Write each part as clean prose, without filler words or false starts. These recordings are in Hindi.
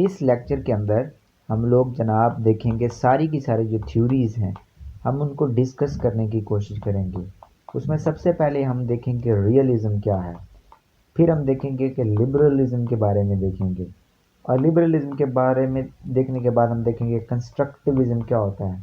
इस लेक्चर के अंदर हम लोग जनाब देखेंगे सारी की सारी जो थ्योरीज़ हैं हम उनको डिस्कस करने की कोशिश करेंगे। उसमें सबसे पहले हम देखेंगे रियलिज़म क्या है, फिर हम देखेंगे कि लिबरलिज़म के बारे में देखेंगे, और लिबरलिज़म के बारे में देखने के बाद हम देखेंगे कंस्ट्रक्टिविज़म क्या होता है।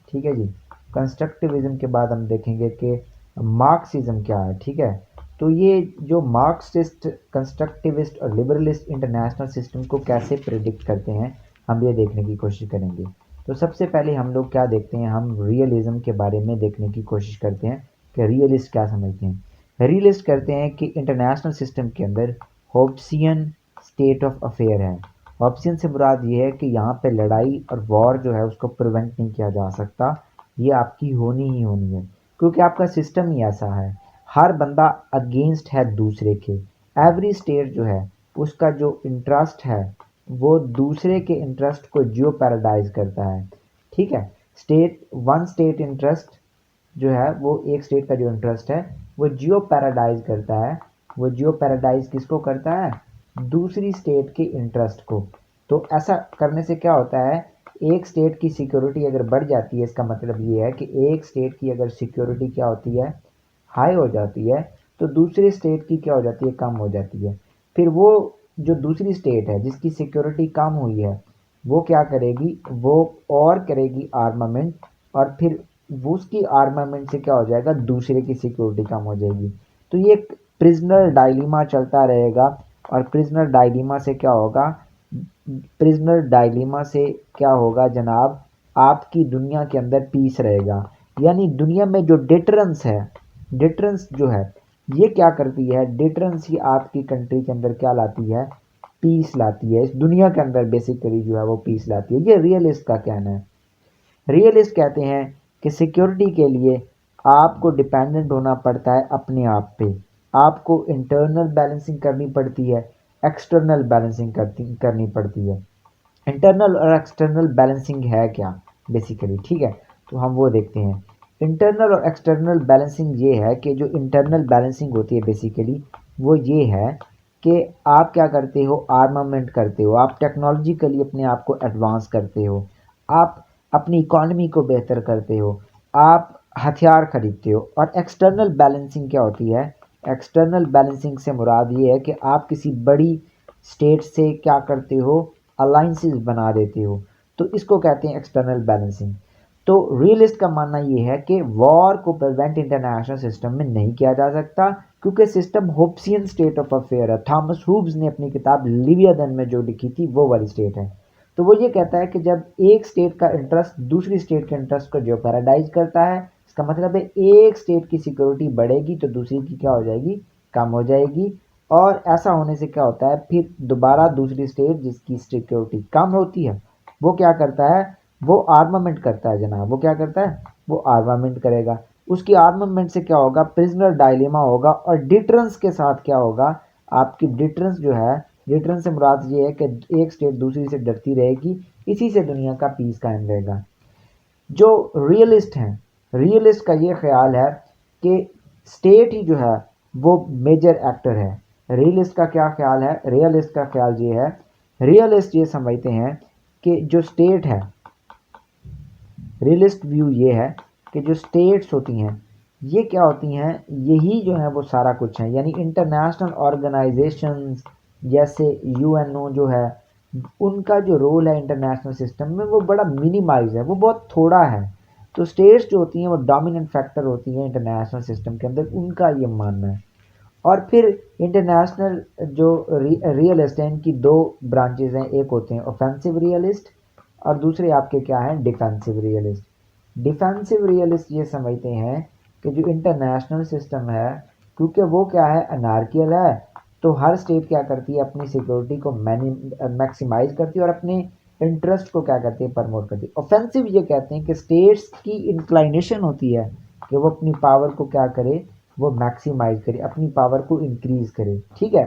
ठीक है जी। कंस्ट्रक्टिविज़म के बाद हम देखेंगे कि मार्क्सिज्म क्या है। ठीक है। तो ये जो मार्क्सिस्ट, कंस्ट्रक्टिविस्ट और लिबरलिस्ट इंटरनेशनल सिस्टम को कैसे प्रिडिक्ट करते हैं हम ये देखने की कोशिश करेंगे। तो सबसे पहले हम लोग क्या देखते हैं, हम रियलिज़म के बारे में देखने की कोशिश करते हैं कि रियलिस्ट क्या समझते हैं। रियलिस्ट करते हैं कि इंटरनेशनल सिस्टम के अंदर होप्सियन स्टेट ऑफ अफेयर है। ऑप्शन से मुराद ये है कि यहाँ पे लड़ाई और वॉर जो है उसको प्रिवेंट नहीं किया जा सकता, ये आपकी होनी ही होनी है, क्योंकि आपका सिस्टम ही ऐसा है। हर बंदा अगेंस्ट है दूसरे के। एवरी स्टेट जो है उसका जो इंटरेस्ट है वो दूसरे के इंटरेस्ट को जियो पैराडाइज करता है। ठीक है। स्टेट वन स्टेट इंटरेस्ट जो है वो एक स्टेट का जो इंटरेस्ट है वो जियो पैराडाइज करता है। वो जियो पैराडाइज किसको करता है? दूसरी स्टेट के इंटरेस्ट को। तो ऐसा करने से क्या होता है, एक स्टेट की सिक्योरिटी अगर बढ़ जाती है, इसका मतलब ये है कि एक स्टेट की अगर सिक्योरिटी क्या होती है, हाई हो जाती है, तो दूसरी स्टेट की क्या हो जाती है, कम हो जाती है। फिर वो जो दूसरी स्टेट है जिसकी सिक्योरिटी कम हुई है वो क्या करेगी, वो और करेगी आर्मामेंट, और फिर वो उसकी आर्मामेंट से क्या हो जाएगा, दूसरे की सिक्योरिटी कम हो जाएगी। तो ये एक प्रिजनर डायलीमा चलता रहेगा, और प्रिजनर डायलीमा से क्या होगा, प्रिजनर डायलीमा से क्या होगा जनाब, आपकी दुनिया के अंदर पीस रहेगा। यानी दुनिया में जो डिटरेंस है, डिटरेंस जो है ये क्या करती है, डिटरेंस ही आपकी कंट्री के अंदर क्या लाती है, पीस लाती है। इस दुनिया के अंदर बेसिकली जो है वो पीस लाती है। ये रियलिस्ट का कहना है। रियलिस्ट कहते हैं कि सिक्योरिटी के लिए आपको डिपेंडेंट होना पड़ता है अपने आप पे। आपको इंटरनल बैलेंसिंग करनी पड़ती है, एक्सटर्नल बैलेंसिंग करनी पड़ती है। इंटरनल और एक्सटर्नल बैलेंसिंग है क्या बेसिकली, ठीक है, तो हम वो देखते हैं। इंटरनल और एक्सटर्नल बैलेंसिंग ये है कि जो इंटरनल बैलेंसिंग होती है बेसिकली वो ये है कि आप क्या करते हो, आर्मामेंट करते हो, आप टेक्नोलॉजिकली अपने आप को एडवांस करते हो, आप अपनी इकॉनमी को बेहतर करते हो, आप हथियार खरीदते हो। और एक्सटर्नल बैलेंसिंग क्या होती है, एक्सटर्नल बैलेंसिंग से मुराद ये है कि आप किसी बड़ी स्टेट से क्या करते हो, अलाइंसेस बना देते हो। तो इसको कहते हैं एक्सटर्नल बैलेंसिंग। तो रियलिस्ट का मानना ये है कि वॉर को प्रिवेंट इंटरनेशनल सिस्टम में नहीं किया जा सकता, क्योंकि सिस्टम होप्सियन स्टेट ऑफ अफेयर है। थॉमस हुब्स ने अपनी किताब लिवियादन में जो लिखी थी वो वाली स्टेट है। तो वो ये कहता है कि जब एक स्टेट का इंटरेस्ट दूसरी स्टेट के इंटरेस्ट को जो पैराडाइज करता है, इसका मतलब है एक स्टेट की सिक्योरिटी बढ़ेगी तो दूसरी की क्या हो जाएगी, कम हो जाएगी। और ऐसा होने से क्या होता है, फिर दोबारा दूसरी स्टेट जिसकी सिक्योरिटी कम होती है वो क्या करता है, वो आर्मामेंट करता है जनाब। वो क्या करता है, वो आर्मामेंट करेगा। उसकी आर्मामेंट से क्या होगा, प्रिजनर डायलेमा होगा। और डिटरेंस के साथ क्या होगा, आपकी डिटरेंस जो है, डिटरेंस से मुराद ये है कि एक स्टेट दूसरी से डरती रहेगी, इसी से दुनिया का पीस कायम रहेगा। जो रियलिस्ट हैं, रियलिस्ट का ये ख्याल है कि स्टेट ही जो है वो मेजर एक्टर है। रियलिस्ट का क्या ख्याल है, रियलिस्ट का ख्याल ये है, रियलिस्ट ये समझते हैं कि जो स्टेट है, रियलिस्ट व्यू ये है कि जो स्टेट्स होती हैं ये क्या होती हैं, यही जो है वो सारा कुछ है। यानी इंटरनेशनल ऑर्गेनाइजेशंस जैसे यूएनओ जो है, उनका जो रोल है इंटरनेशनल सिस्टम में वो बड़ा मिनिमाइज है, वो बहुत थोड़ा है। तो स्टेट्स जो होती हैं वो डोमिनेंट फैक्टर होती हैं इंटरनेशनल सिस्टम के अंदर, उनका ये मानना है। और फिर इंटरनेशनल जो रियलिस्ट हैं, इनकी दो ब्रांचेज हैं, एक होते हैं ऑफेंसिव रियलिस्ट और दूसरे आपके क्या हैं, डिफेंसिव रियलिस्ट। डिफेंसिव रियलिस्ट ये समझते हैं कि जो इंटरनेशनल सिस्टम है, क्योंकि वो क्या है, अनार्कियल है, तो हर स्टेट क्या करती है, अपनी सिक्योरिटी को मैक्सिमाइज करती है और अपने इंटरेस्ट को क्या करती है, प्रमोट करती है। ऑफेंसिव ये कहते हैं कि स्टेट्स की इंक्लाइनेशन होती है कि वो अपनी पावर को क्या करे, वो मैक्सिमाइज करे, अपनी पावर को इंक्रीज करे। ठीक है।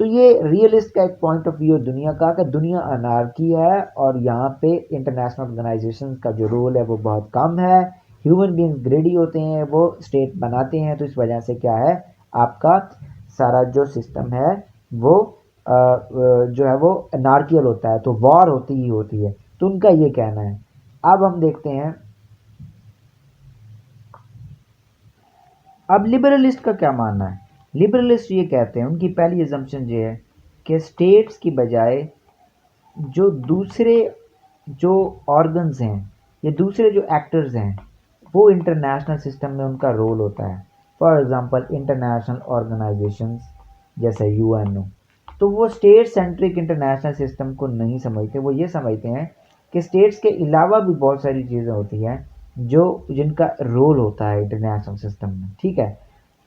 तो ये रियलिस्ट का एक पॉइंट ऑफ व्यू दुनिया का, कि दुनिया अनार्की है और यहाँ पे इंटरनेशनल ऑर्गेनाइजेशन का जो रोल है वो बहुत कम है। ह्यूमन बींग्स ग्रेडी होते हैं, वो स्टेट बनाते हैं, तो इस वजह से क्या है, आपका सारा जो सिस्टम है वो जो है वो अनार्कियल होता है, तो वॉर होती ही होती है। तो उनका ये कहना है। अब हम देखते हैं, अब लिबरलिस्ट का क्या मानना है। लिबरलिस्ट ये कहते हैं, उनकी पहली एजम्पशन ये है कि स्टेट्स की बजाय जो दूसरे जो ऑर्गन्स हैं या दूसरे जो एक्टर्स हैं वो इंटरनेशनल सिस्टम में उनका रोल होता है। फॉर एग्जांपल इंटरनेशनल ऑर्गेनाइजेशंस जैसे यूएनओ, तो वो स्टेट सेंट्रिक इंटरनेशनल सिस्टम को नहीं समझते। वो ये समझते हैं कि स्टेट्स के अलावा भी बहुत सारी चीज़ें होती हैं जो जिनका रोल होता है इंटरनेशनल सिस्टम में, ठीक है।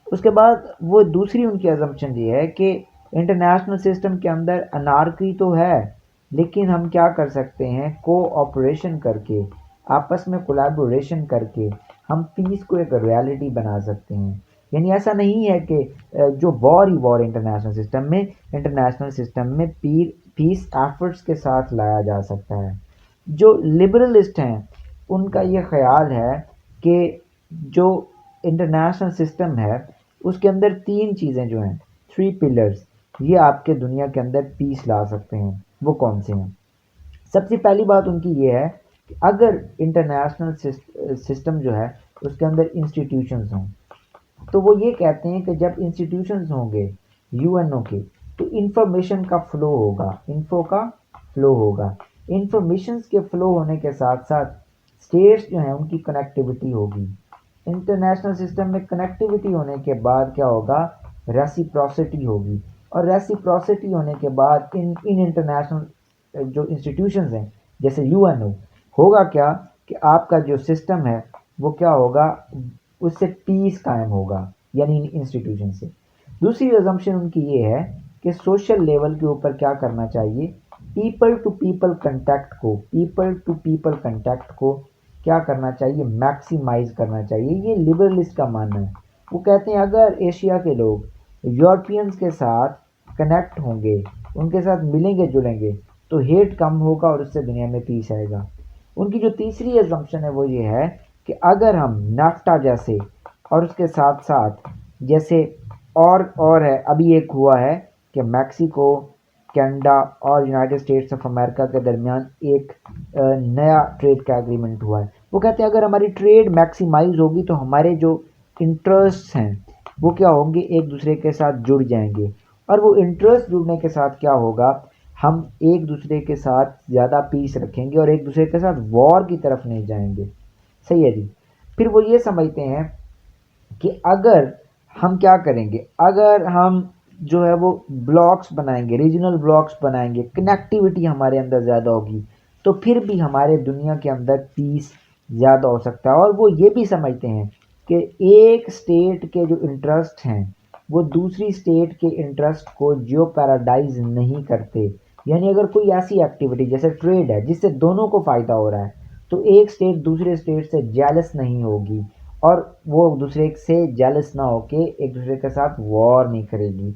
उसके बाद वो दूसरी उनकी अजम्पशन ये है कि इंटरनेशनल सिस्टम के अंदर अनार्की तो है, लेकिन हम क्या कर सकते हैं, कोऑपरेशन करके, आपस में कोलैबोरेशन करके हम पीस को एक रियलिटी बना सकते हैं। यानी ऐसा नहीं है कि जो वॉर ही वॉर इंटरनेशनल सिस्टम में पीस एफर्ट्स के साथ लाया जा सकता है। जो लिबरलिस्ट हैं उनका ये ख्याल है कि जो इंटरनेशनल सिस्टम है उसके अंदर तीन चीज़ें जो हैं, थ्री पिलर्स, ये आपके दुनिया के अंदर पीस ला सकते हैं। वो कौन से हैं? सबसे पहली बात उनकी ये है कि अगर इंटरनेशनल सिस्टम जो है उसके अंदर इंस्टीट्यूशंस हों, तो वो ये कहते हैं कि जब इंस्टीट्यूशंस होंगे यूएनओ के, तो इंफॉर्मेशन का फ्लो होगा, इन्फो का फ्लो होगा। इंफॉर्मेशंस के फ्लो होने के साथ साथ स्टेट्स जो हैं उनकी कनेक्टिविटी होगी। इंटरनेशनल सिस्टम में कनेक्टिविटी होने के बाद क्या होगा, रेसिप्रोसिटी होगी। और रेसिप्रोसिटी होने के बाद इन इंटरनेशनल जो इंस्टीट्यूशंस हैं जैसे यूएनओ, होगा क्या कि आपका जो सिस्टम है वो क्या होगा, उससे पीस कायम होगा, यानी इन इंस्टीट्यूशन से। दूसरी अजम्पशन उनकी ये है कि सोशल लेवल के ऊपर क्या करना चाहिए, पीपल टू पीपल कंटैक्ट को क्या करना चाहिए, मैक्सिमाइज करना चाहिए। ये लिबरलिस्ट का मानना है। वो कहते हैं अगर एशिया के लोग यूरोपियंस के साथ कनेक्ट होंगे, उनके साथ मिलेंगे जुलेंगे, तो हेट कम होगा और उससे दुनिया में पीस आएगा। उनकी जो तीसरी एजम्पशन है वो ये है कि अगर हम नाफ्टा जैसे और उसके साथ साथ जैसे और है, अभी एक हुआ है कि मैक्सिको, कनाडा और यूनाइटेड स्टेट्स ऑफ अमेरिका के दरमियान एक नया ट्रेड का एग्रीमेंट हुआ है। वो कहते हैं अगर हमारी ट्रेड मैक्सिमाइज होगी तो हमारे जो इंटरेस्ट हैं वो क्या होंगे, एक दूसरे के साथ जुड़ जाएंगे। और वो इंटरेस्ट जुड़ने के साथ क्या होगा, हम एक दूसरे के साथ ज़्यादा पीस रखेंगे और एक दूसरे के साथ वॉर की तरफ नहीं जाएंगे। सही है जी। फिर वो ये समझते हैं कि अगर हम क्या करेंगे, अगर हम जो है वो ब्लॉक्स बनाएंगे, रीजनल ब्लॉक्स बनाएंगे, कनेक्टिविटी हमारे अंदर ज़्यादा होगी, तो फिर भी हमारे दुनिया के अंदर पीस ज़्यादा हो सकता है। और वो ये भी समझते हैं कि एक स्टेट के जो इंटरेस्ट हैं वो दूसरी स्टेट के इंटरेस्ट को जियो पैराडाइज नहीं करते। यानी अगर कोई ऐसी एक्टिविटी जैसे ट्रेड है जिससे दोनों को फ़ायदा हो रहा है, तो एक स्टेट दूसरे स्टेट से जेलस नहीं होगी और वो दूसरे से जेलस ना होके एक दूसरे के साथ वॉर नहीं करेगी।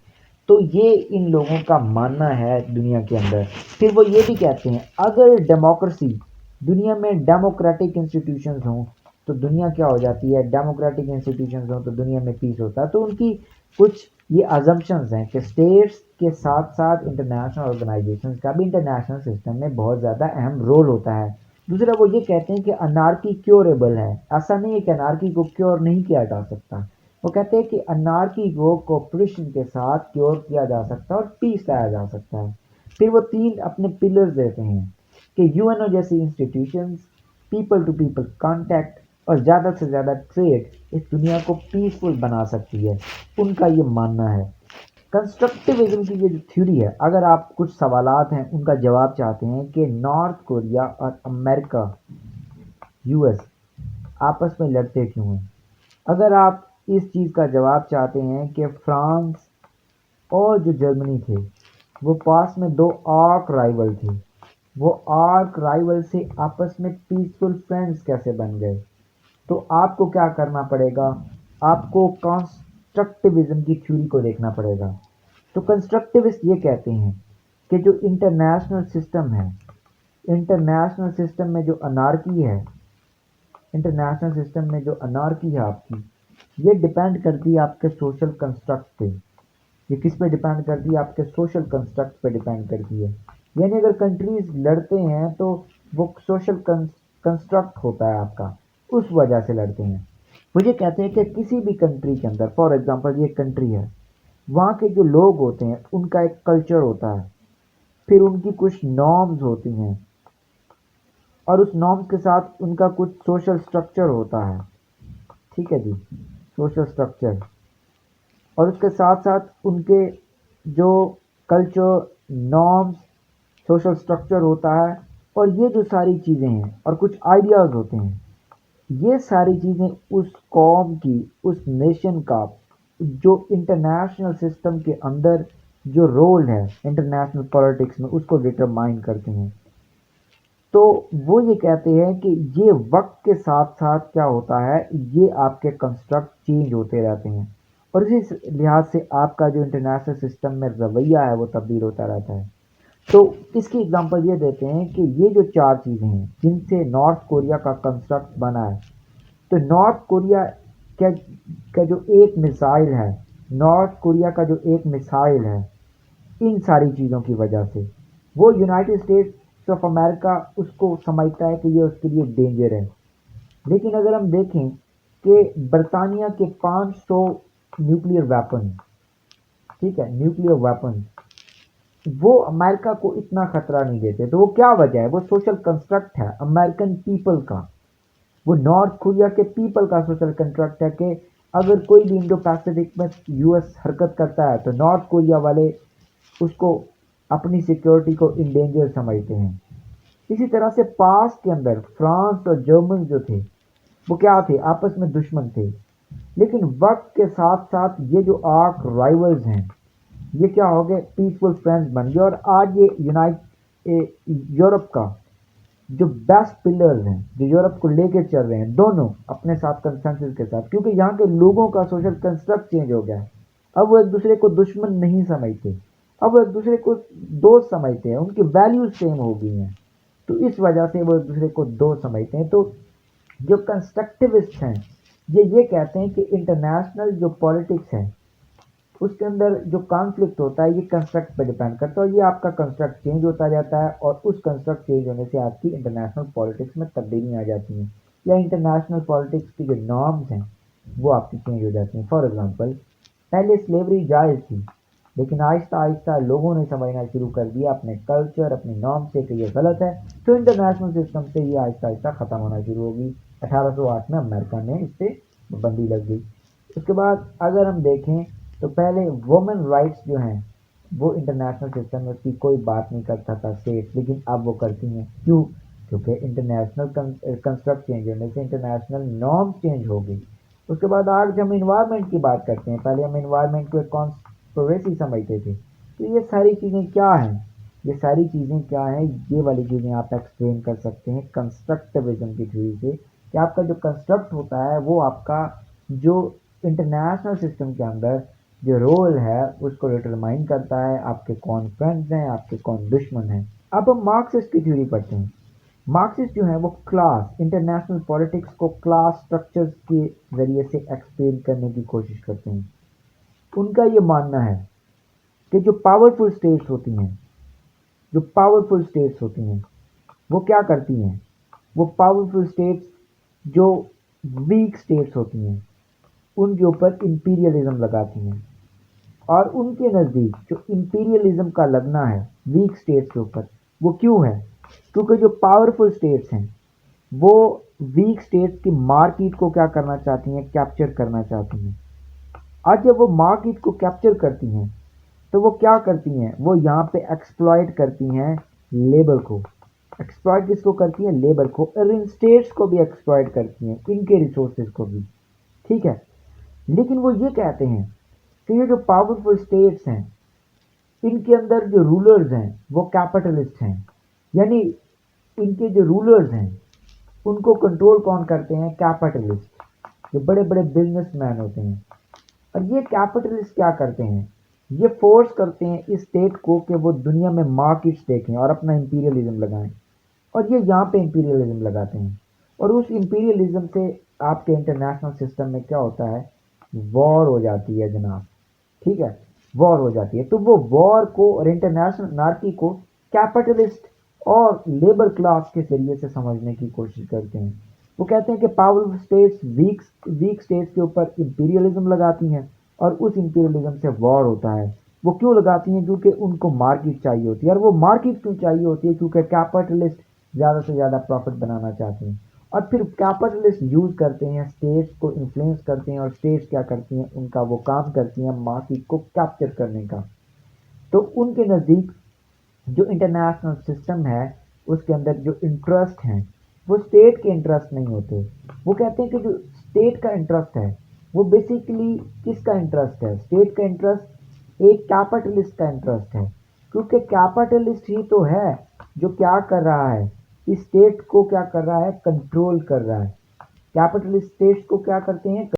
तो ये इन लोगों का मानना है दुनिया के अंदर। फिर वो ये भी कहते हैं अगर डेमोक्रेसी, दुनिया में डेमोक्रेटिक इंस्टीट्यूशंस हों तो दुनिया क्या हो जाती है, डेमोक्रेटिक इंस्टीट्यूशंस हों तो दुनिया में पीस होता है। तो उनकी कुछ ये अजम्पशंस हैं कि स्टेट्स के साथ साथ इंटरनेशनल ऑर्गेनाइजेशंस का भी इंटरनेशनल सिस्टम में बहुत ज़्यादा अहम रोल होता है। दूसरा वो ये कहते हैं कि अनार्की क्योरेबल है। ऐसा नहीं है कि अनार्की को क्योर नहीं किया जा सकता। वो कहते हैं कि अनार्की को कोऑपरेशन के साथ क्योर किया जा सकता है और पीस लाया जा सकता है। फिर वो तीन अपने पिलर्स देते हैं कि यूएनओ जैसी institutions, people to people contact और ज़्यादा से ज़्यादा ट्रेड इस दुनिया को पीसफुल बना सकती है। उनका ये मानना है। कंस्ट्रक्टिविज्म की ये जो थ्योरी है, अगर आप कुछ सवालात हैं उनका जवाब चाहते हैं कि नॉर्थ कोरिया और अमेरिका, यूएस आपस में लड़ते क्यों हैं, अगर आप इस चीज़ का जवाब चाहते हैं कि फ्रांस और जो जर्मनी थे वो पास में दो आर्क राइवल थे, वो आर्क राइवल से आपस में पीसफुल फ्रेंड्स कैसे बन गए, तो आपको क्या करना पड़ेगा, आपको कंस्ट्रक्टिविज्म की थ्योरी को देखना पड़ेगा। तो कंस्ट्रक्टिविस्ट ये कहते हैं कि जो इंटरनेशनल सिस्टम है, इंटरनेशनल सिस्टम में जो अनार्की है, इंटरनेशनल सिस्टम में जो अनार्की है आपकी, ये डिपेंड करती है आपके सोशल कंस्ट्रक्ट पे। ये किस पे डिपेंड करती है? आपके सोशल कंस्ट्रक्ट पे डिपेंड करती है। यानी अगर कंट्रीज लड़ते हैं तो वो सोशल कंस्ट्रक्ट होता है आपका, उस वजह से लड़ते हैं। वो ये कहते हैं कि किसी भी कंट्री के अंदर, फॉर एग्जांपल ये कंट्री है, वहाँ के जो लोग होते हैं उनका एक कल्चर होता है, फिर उनकी कुछ नॉर्म्स होती हैं, और उस नॉर्म्स के साथ उनका कुछ सोशल स्ट्रक्चर होता है। ठीक है जी, सोशल स्ट्रक्चर, और उसके साथ साथ उनके जो कल्चर, नॉर्म्स, सोशल स्ट्रक्चर होता है, और ये जो सारी चीज़ें हैं और कुछ आइडियाज़ होते हैं, ये सारी चीज़ें उस कौम की, उस नेशन का जो इंटरनेशनल सिस्टम के अंदर जो रोल है इंटरनेशनल पॉलिटिक्स में, उसको डिटरमाइन करते हैं। तो वो ये कहते हैं कि ये वक्त के साथ साथ क्या होता है, ये आपके कंस्ट्रक्ट चेंज होते रहते हैं, और इसी लिहाज से आपका जो इंटरनेशनल सिस्टम में रवैया है वो तब्दील होता रहता है। तो इसकी एग्जांपल ये देते हैं कि ये जो चार चीज़ें हैं जिनसे नॉर्थ कोरिया का कंस्ट्रक्ट बना है, तो नॉर्थ कोरिया का का जो एक मिसाइल है, नॉर्थ कोरिया का जो एक मिसाइल है, इन सारी चीज़ों की वजह से वो यूनाइटेड स्टेट्स ऑफ अमेरिका उसको समझता है कि ये उसके लिए डेंजर है। लेकिन अगर हम देखें कि बरतानिया के 500 न्यूक्लियर वेपन, ठीक है, न्यूक्लियर वेपन, वो अमेरिका को इतना खतरा नहीं देते। तो वो क्या वजह है? वो सोशल कंस्ट्रक्ट है अमेरिकन पीपल का, वो नॉर्थ कोरिया के पीपल का सोशल कंस्ट्रक्ट है कि अगर कोई भी इंडो पैसिफिक में यूएस हरकत करता है तो नॉर्थ कोरिया वाले उसको अपनी सिक्योरिटी को इन डेंजर समझते हैं। इसी तरह से पास के अंदर फ्रांस और जर्मन जो थे वो क्या थे? आपस में दुश्मन थे। लेकिन वक्त के साथ साथ ये जो आर्क राइवल्स हैं ये क्या हो गए? पीसफुल फ्रेंड्स बन गए, और आज ये यूरोप का जो बेस्ट पिलर्स हैं, जो यूरोप को लेकर चल रहे हैं, दोनों अपने साथ कंसेंसस के साथ, क्योंकि यहाँ के लोगों का सोशल कंस्ट्रक्ट चेंज हो गया है। अब वो एक दूसरे को दुश्मन नहीं समझते, अब वो एक दूसरे को दोस्त समझते हैं, उनकी वैल्यूज सेम हो गई हैं, तो इस वजह से वो एक दूसरे को दोस्त समझते हैं। तो जो कंस्ट्रक्टिविस्ट हैं ये कहते हैं कि इंटरनेशनल जो पॉलिटिक्स है उसके अंदर जो कॉन्फ्लिक्ट होता है ये कंस्ट्रक्ट पर डिपेंड करता है, और ये आपका कंस्ट्रक्ट चेंज होता जाता है, और उस कंस्ट्रक्ट चेंज होने से आपकी इंटरनेशनल पॉलिटिक्स में तब्दीली आ जाती हैं, या इंटरनेशनल पॉलिटिक्स की जो नॉर्म्स हैं वो आपकी चेंज हो जाती हैं। फॉर एग्जांपल, पहले स्लेवरी जायज़ थी, लेकिन आहिस्ता आहिस्ता लोगों ने समझना शुरू कर दिया अपने कल्चर, अपनी नॉर्म से कि ये गलत है, तो इंटरनेशनल सिस्टम से ये आहिस्ता आहिस्ता ख़त्म होना शुरू होगी। 1808 में अमेरिका में इस पर पाबंदी लग गई। उसके बाद अगर हम देखें तो पहले वुमेन राइट्स जो हैं वो इंटरनेशनल सिस्टम में उसकी कोई बात नहीं करता था स्टेट, लेकिन अब वो करती हैं। क्यों? क्योंकि इंटरनेशनल कंस्ट्रक्ट चेंज होने से इंटरनेशनल नॉर्म चेंज हो गई। उसके बाद आज हम इन्वायरमेंट की बात करते हैं, पहले हम इन्वायरमेंट को एक कॉन्स्पिरेसी समझते थे। तो ये सारी चीज़ें क्या हैं? ये सारी चीज़ें क्या हैं? ये वाली चीज़ें आप एक्सप्लेन कर सकते हैं कंस्ट्रक्टिविज्म की थ्योरी से, कि आपका जो कंस्ट्रक्ट होता है वो आपका जो इंटरनेशनल सिस्टम के अंदर जो रोल है उसको डिटरमाइन करता है, आपके कौन फ्रेंड्स हैं, आपके कौन दुश्मन हैं। अब हम मार्क्सिस्ट की थ्योरी पढ़ते हैं। मार्क्सिस्ट जो है वो क्लास, इंटरनेशनल पॉलिटिक्स को क्लास स्ट्रक्चर्स के ज़रिए से एक्सप्लेन करने की कोशिश करते हैं। उनका ये मानना है कि जो पावरफुल स्टेट्स होती हैं, जो पावरफुल स्टेट्स होती हैं वो क्या करती हैं? वो पावरफुल स्टेट्स जो वीक स्टेट्स होती हैं उनके ऊपर इंपीरियलिज्म लगाती हैं, और उनके नज़दीक जो इंपीरियलिज्म का लगना है वीक स्टेट्स के ऊपर, वो क्यों है? क्योंकि जो पावरफुल स्टेट्स हैं वो वीक स्टेट्स की मार्केट को क्या करना चाहती हैं? कैप्चर करना चाहती हैं। आज जब वो मार्केट को कैप्चर करती हैं तो वो क्या करती हैं? वो यहाँ पे एक्सप्लॉइट करती हैं लेबर को। एक्सप्लॉइट किसको करती हैं? लेबर को। और इन स्टेट्स को भी एक्सप्लॉइट करती हैं, इनके रिसोर्सेज को भी। ठीक है, लेकिन वो ये कहते हैं कि ये जो पावरफुल स्टेट्स हैं इनके अंदर जो रूलर्स हैं वो कैपिटलिस्ट हैं, यानी इनके जो रूलर्स हैं उनको कंट्रोल कौन करते हैं? कैपिटलिस्ट, जो बड़े बड़े बिजनेसमैन होते हैं। और ये कैपिटलिस्ट क्या करते हैं? ये फोर्स करते हैं इस स्टेट को कि वो दुनिया में मार्केट्स देखें और अपना इंपीरियलिज्म लगाएं, और ये यहाँ पे इंपीरियलिज्म लगाते हैं, और उस इंपीरियलिज्म से आपके इंटरनेशनल सिस्टम में क्या होता है? वॉर हो जाती है जनाब। ठीक है, वॉर हो जाती है। तो वो वॉर को और इंटरनेशनल अनार्की को कैपिटलिस्ट और लेबर क्लास के जरिए से समझने की कोशिश करते हैं। वो कहते हैं कि पावरफुल स्टेट्स वीक स्टेट्स के ऊपर इंपीरियलिज्म लगाती हैं और उस इंपीरियलिज्म से वॉर होता है। वो क्यों लगाती हैं? क्योंकि उनको मार्केट चाहिए होती है। और वो मार्केट क्यों चाहिए होती है? क्योंकि कैपिटलिस्ट ज़्यादा से ज़्यादा प्रॉफिट बनाना चाहते हैं। और फिर कैपिटलिस्ट यूज़ करते हैं, स्टेट्स को इन्फ्लुएंस करते हैं, और स्टेट्स क्या करती हैं? उनका वो काम करती हैं मार्केट को कैप्चर करने का। तो उनके नज़दीक जो इंटरनेशनल सिस्टम है उसके अंदर जो इंटरेस्ट हैं वो स्टेट के इंटरेस्ट नहीं होते। वो कहते हैं कि जो स्टेट का इंटरेस्ट है वो बेसिकली किसका इंटरेस्ट है? स्टेट का इंटरेस्ट एक कैपिटलिस्ट का इंटरेस्ट है। क्योंकि कैपिटलिस्ट ही तो है जो क्या कर रहा है, इस स्टेट को क्या कर रहा है? कंट्रोल कर रहा है। कैपिटलिस्ट स्टेट्स को क्या करते हैं?